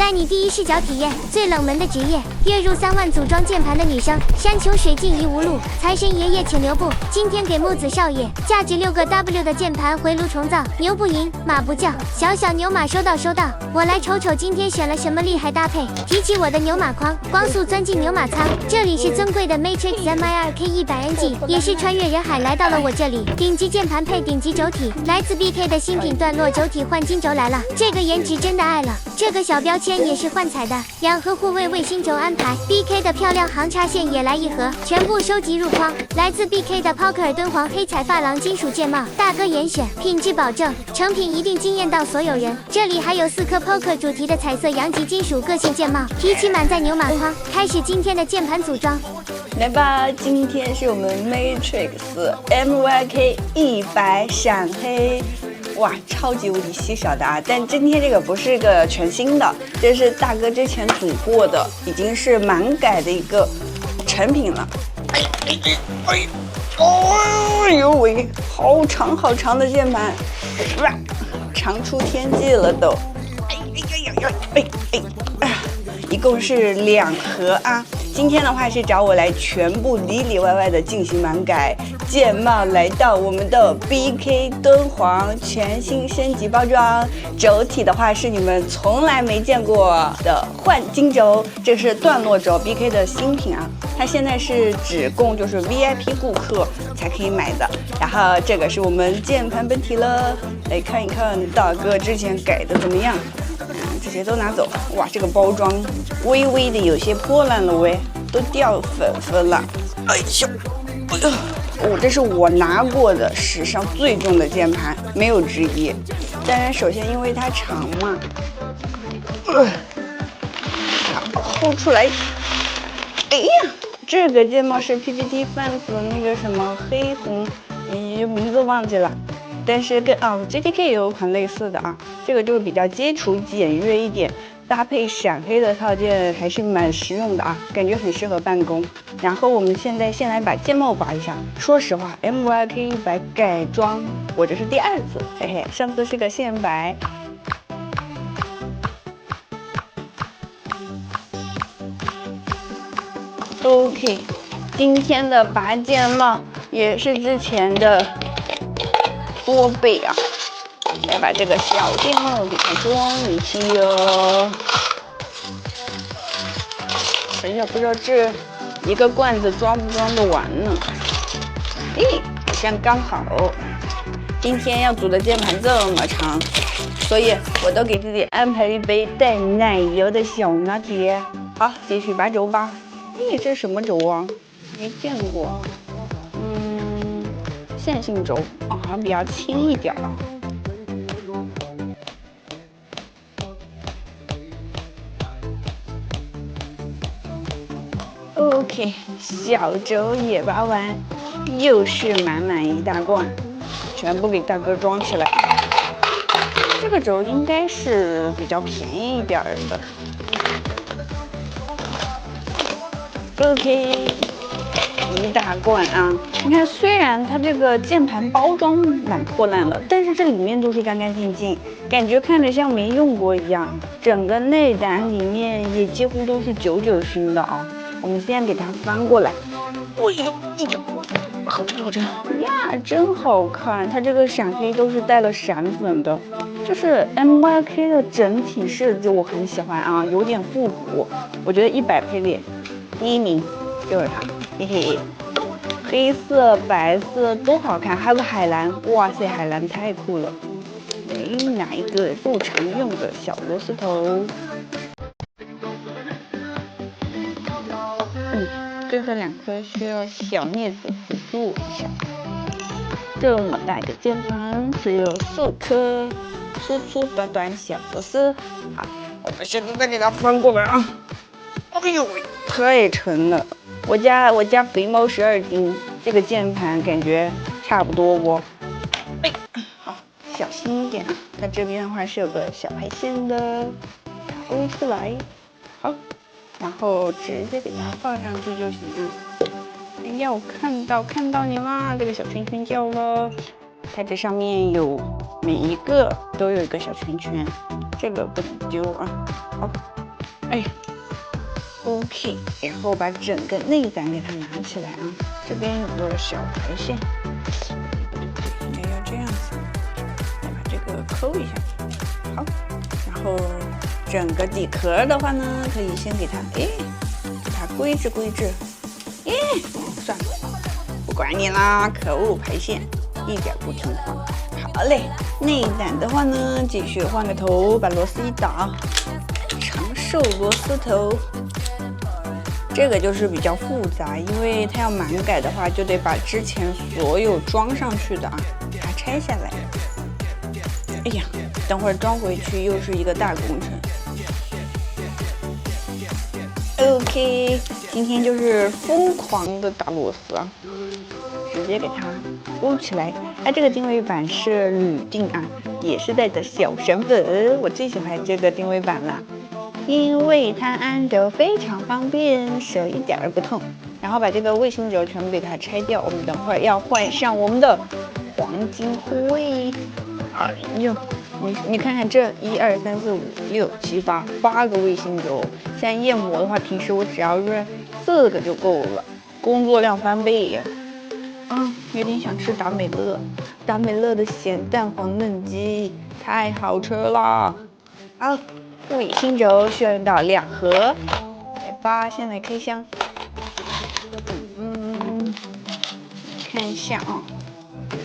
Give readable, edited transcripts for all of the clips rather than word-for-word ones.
带你第一视角体验最冷门的职业，月入3万组装键盘的女生，山穷水尽疑无路，财神爷爷请留步。今天给木子少爷价值6个 W 的键盘回炉重造，牛不赢，马不叫，小小牛马收到。我来瞅瞅今天选了什么厉害搭配。提起我的牛马框，光速钻进牛马仓，这里是尊贵的 Matrix MIRK100NG， 也是穿越人海来到了我这里。顶级键盘配顶级轴体，来自 BK 的新品段落轴体换金轴来了，这个颜值真的爱了。这个小标签也是幻彩的，2盒护卫卫星轴安排 ，BK 的漂亮行插线也来1盒，全部收集入框。来自 BK 的抛克尔敦煌黑彩发廊金属键帽，大哥严选，品质保证，成品一定惊艳到所有人。这里还有4颗 Poker 主题的彩色阳极金属个性键帽，提起满载牛马框，开始今天的键盘组装。来吧，今天是我们 Matrix MYK100闪黑。哇，超级无敌稀少的啊！但今天这个不是个全新的，这是大哥之前组过的，已经是满改的一个成品了。哎呦喂，好长好长的键盘，哇，长出天际了都！一共是2盒啊。今天的话是找我来全部里里外外的进行满改，键帽来到我们的 BK 敦煌全新升级包装，轴体的话是你们从来没见过的换金轴，这是段落轴 BK 的新品啊，它现在是只供就是 VIP 顾客才可以买的。然后这个是我们键盘本体了，来看一看大哥之前改的怎么样。这些都拿走。哇，这个包装微微的有些破烂了喂，都掉粉粉了。哎呦，这是我拿过的史上最重的键盘，没有之一。当然，首先因为它长嘛，抠出来。哎呀，这个键帽是 PPT Fans 的那个什么黑红，名字忘记了。但是跟GTK 也有款类似的啊，这个就是比较基础简约一点，搭配闪黑的套件还是蛮实用的啊，感觉很适合办公。然后我们现在先来把键帽拔一下。说实话 ，MYK100改装我这是第2次，嘿嘿，上次是个线白。OK， 今天的拔键帽也是之前的多倍啊！来把这个小键帽给它装进去哟。哎呀，不知道这一个罐子装不装得完呢？好像刚好。今天要组的键盘这么长，所以我都给自己安排一杯带奶油的小拿铁。好，继续拔轴吧。这是什么轴啊？没见过。线性轴啊，比较轻一点啊。OK， 小轴也拔完，又是满满一大罐，全部给大哥装起来。这个轴应该是比较便宜一点的。OK。一大罐啊！你看，虽然它这个键盘包装蛮破烂了，但是这里面都是干干净净，感觉看着像没用过一样。整个内胆里面也几乎都是99新的啊！我们先给它翻过来。好着呀，真好看！它这个闪黑都是带了闪粉的，就是 MYK 的整体设计我很喜欢啊，有点复古。我觉得100配列第1名就是它。嘿嘿，黑色、白色都好看，还有个海蓝，哇塞，海蓝太酷了！拿一个不常用的小螺丝头，最后2颗需要小镊子辅助一下。这么大的键盘只有4颗粗粗短短小螺丝。好，我们现在再给它翻过来啊！哎呦，太沉了。我家肥猫12斤，这个键盘感觉差不多哦。好，小心一点。它这边的话是有个小排线的，勾出来。好，然后直接给它放上去就行。哎呀，我看到你啦，这个小圈圈掉了。它这上面有每一个都有一个小圈圈，这个不能丢啊。好。哎，OK，然后把整个内胆给它拿起来啊，这边有个小排线，应该要这样子，再把这个抠一下，好，然后整个底壳的话呢，可以先给它，给它规制规制，算了，不管你啦，可恶，排线一点不听话。好嘞，内胆的话呢，继续换个头，把螺丝一打，长寿螺丝头。这个就是比较复杂，因为它要满改的话，就得把之前所有装上去的给它拆下来。哎呀，等会儿装回去又是一个大工程。OK， 今天就是疯狂的打螺丝啊，直接给它勾起来。它这个定位板是铝定啊，也是带的小绳粉，我最喜欢这个定位板了。因为它安着非常方便，手一点儿不痛。然后把这个卫星轴全部给它拆掉，我们等会儿要换上我们的黄金灰。哎呦，你看看这1、2、3、4、5、6、7、8个卫星轴，现在焰魔的话，平时我只要润4个就够了，工作量翻倍呀。有点想吃达美乐，达美乐的咸蛋黄嫩鸡太好吃了。好。卫星轴需要用到2盒，来吧，先来开箱。看一下啊，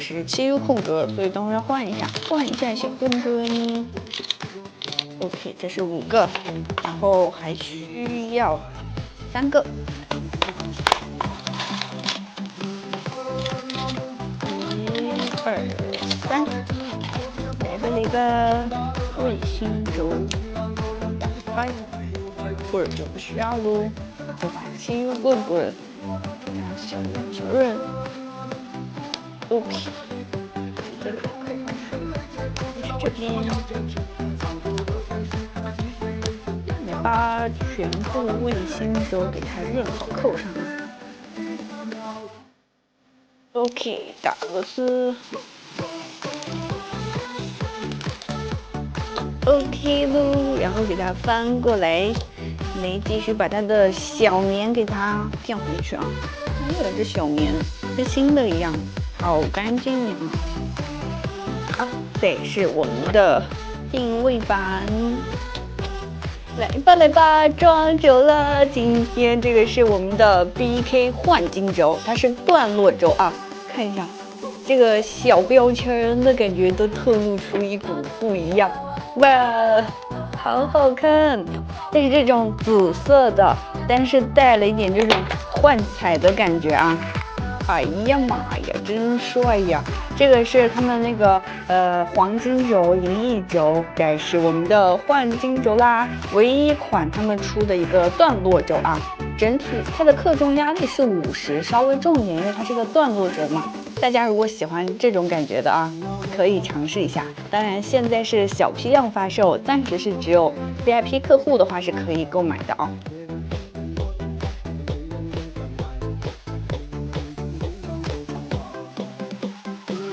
是切入空格，所以等会儿要换一下小棍棍。OK， 这是5个，然后还需要3个。1、2、3，来吧，卫星轴。棍儿就不需要喽，然后把切入棍棍，小润 ，OK， 这边，来把全部卫星轴给它润好扣上。OK， 打螺丝。OK 喽，然后给它翻过来，来继续把它的小棉给它垫回去啊。还有这小棉跟新的一样，好干净呀。好，这是我们的定位板，来吧，装轴了。今天这个是我们的 BK 换金轴，它是段落轴啊，看一下这个小标签的感觉都透露出一股不一样。哇，好好看！这是这种紫色的，但是带了一点这种幻彩的感觉啊！哎呀妈呀，真帅呀！这个是他们那个黄金轴、银翼轴，该是我们的换金轴啦，唯一一款他们出的一个段落轴啊。整体它的克重压力是50，稍微重一点，因为它是个段落轴嘛。大家如果喜欢这种感觉的啊，可以尝试一下。当然现在是小批量发售，暂时是只有 VIP 客户的话是可以购买的啊。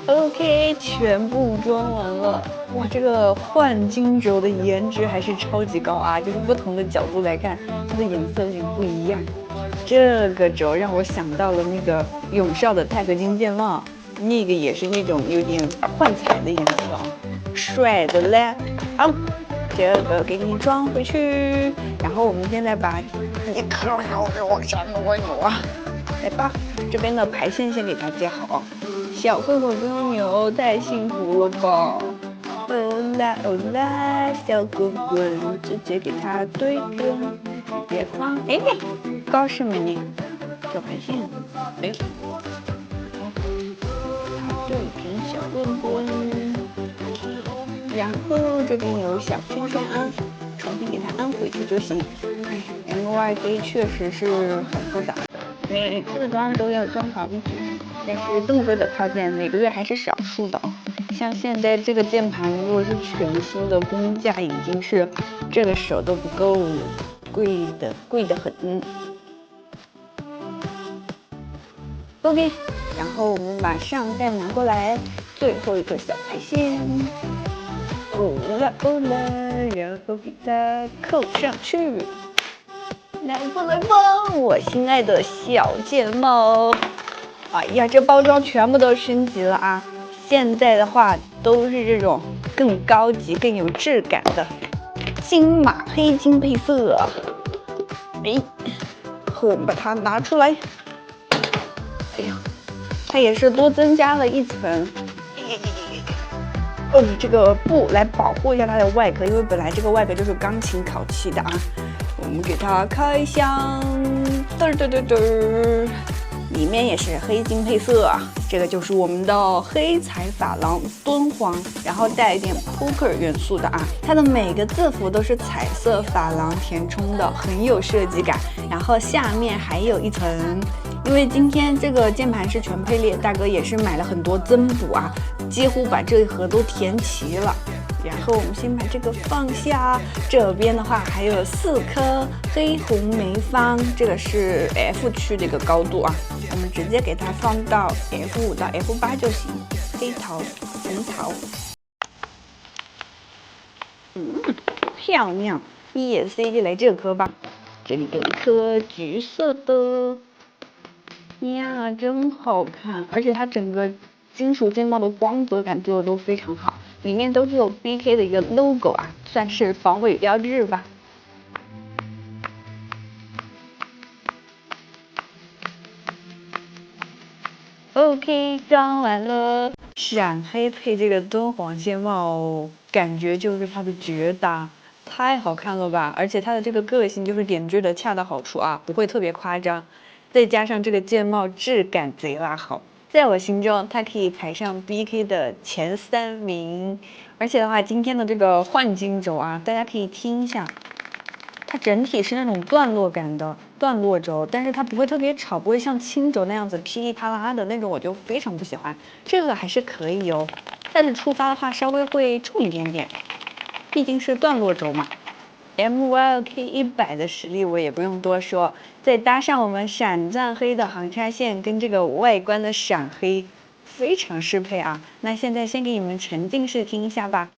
OK， 全部装完了。哇，这个换金轴的颜值还是超级高啊！就是不同的角度来看，它的颜色有点不一样。这个轴让我想到了那个永少的钛合金剑帽，那个也是那种有点幻彩的颜色，帅的嘞。好，这个给你装回去。然后我们现在把一颗往下挪一挪，来吧，这边的排线先给它接好。小混混不用扭，太幸福了吧！欧啦，小滚滚，直接给它对准，别慌。哎，高是没呢？小排线，哎，它对准小滚滚，然后这边有小圈圈啊，重新给它安回去就行。MYK 确实是很复杂的，每次装都要装好。但是动作的套件每个月还是少数的，像现在这个键盘如果是全新的，工价已经是这个手都不够，贵的很。OK， 然后我们把上盖拿过来，最后一个小排线。然后给它扣上去。来吧，我心爱的小键帽！哎呀，这包装全部都升级了啊！现在的话都是这种更高级、更有质感的金马黑金配色。哎，我把它拿出来。哎呀，它也是多增加了一层，这个布来保护一下它的外壳，因为本来这个外壳就是钢琴烤漆的啊。我们给它开箱，里面也是黑金配色啊。这个就是我们的黑彩珐琅敦煌，然后带一点扑克元素的啊。它的每个字符都是彩色珐琅填充的，很有设计感。然后下面还有一层，因为今天这个键盘是全配列，大哥也是买了很多增补啊，几乎把这一盒都填齐了。然后我们先把这个放下，这边的话还有4颗黑红梅芳，这个是 F 区的一个高度啊，我们直接给它放到 F5到 F8就行。黑桃、红桃，漂亮。ESC 来这颗吧，这里有一颗橘色的，呀，真好看，而且它整个金属键帽的光泽感做的都非常好。里面都是有 BK 的一个 logo 啊，算是防伪标志吧。OK， 装完了。闪黑配这个敦煌键帽，感觉就是它的绝搭，太好看了吧！而且它的这个个性就是点缀的恰到好处啊，不会特别夸张。再加上这个键帽质感贼拉好。在我心中，它可以排上 BK 的前3名。而且的话，今天的这个换金轴啊，大家可以听一下，它整体是那种段落感的段落轴，但是它不会特别吵，不会像轻轴那样子噼里啪啦的那种，我就非常不喜欢。这个还是可以哦，但是触发的话稍微会重一点点，毕竟是段落轴嘛。MYLK100的实力我也不用多说，再搭上我们闪钻黑的行差线跟这个外观的闪黑，非常适配啊。那现在先给你们沉浸式听一下吧。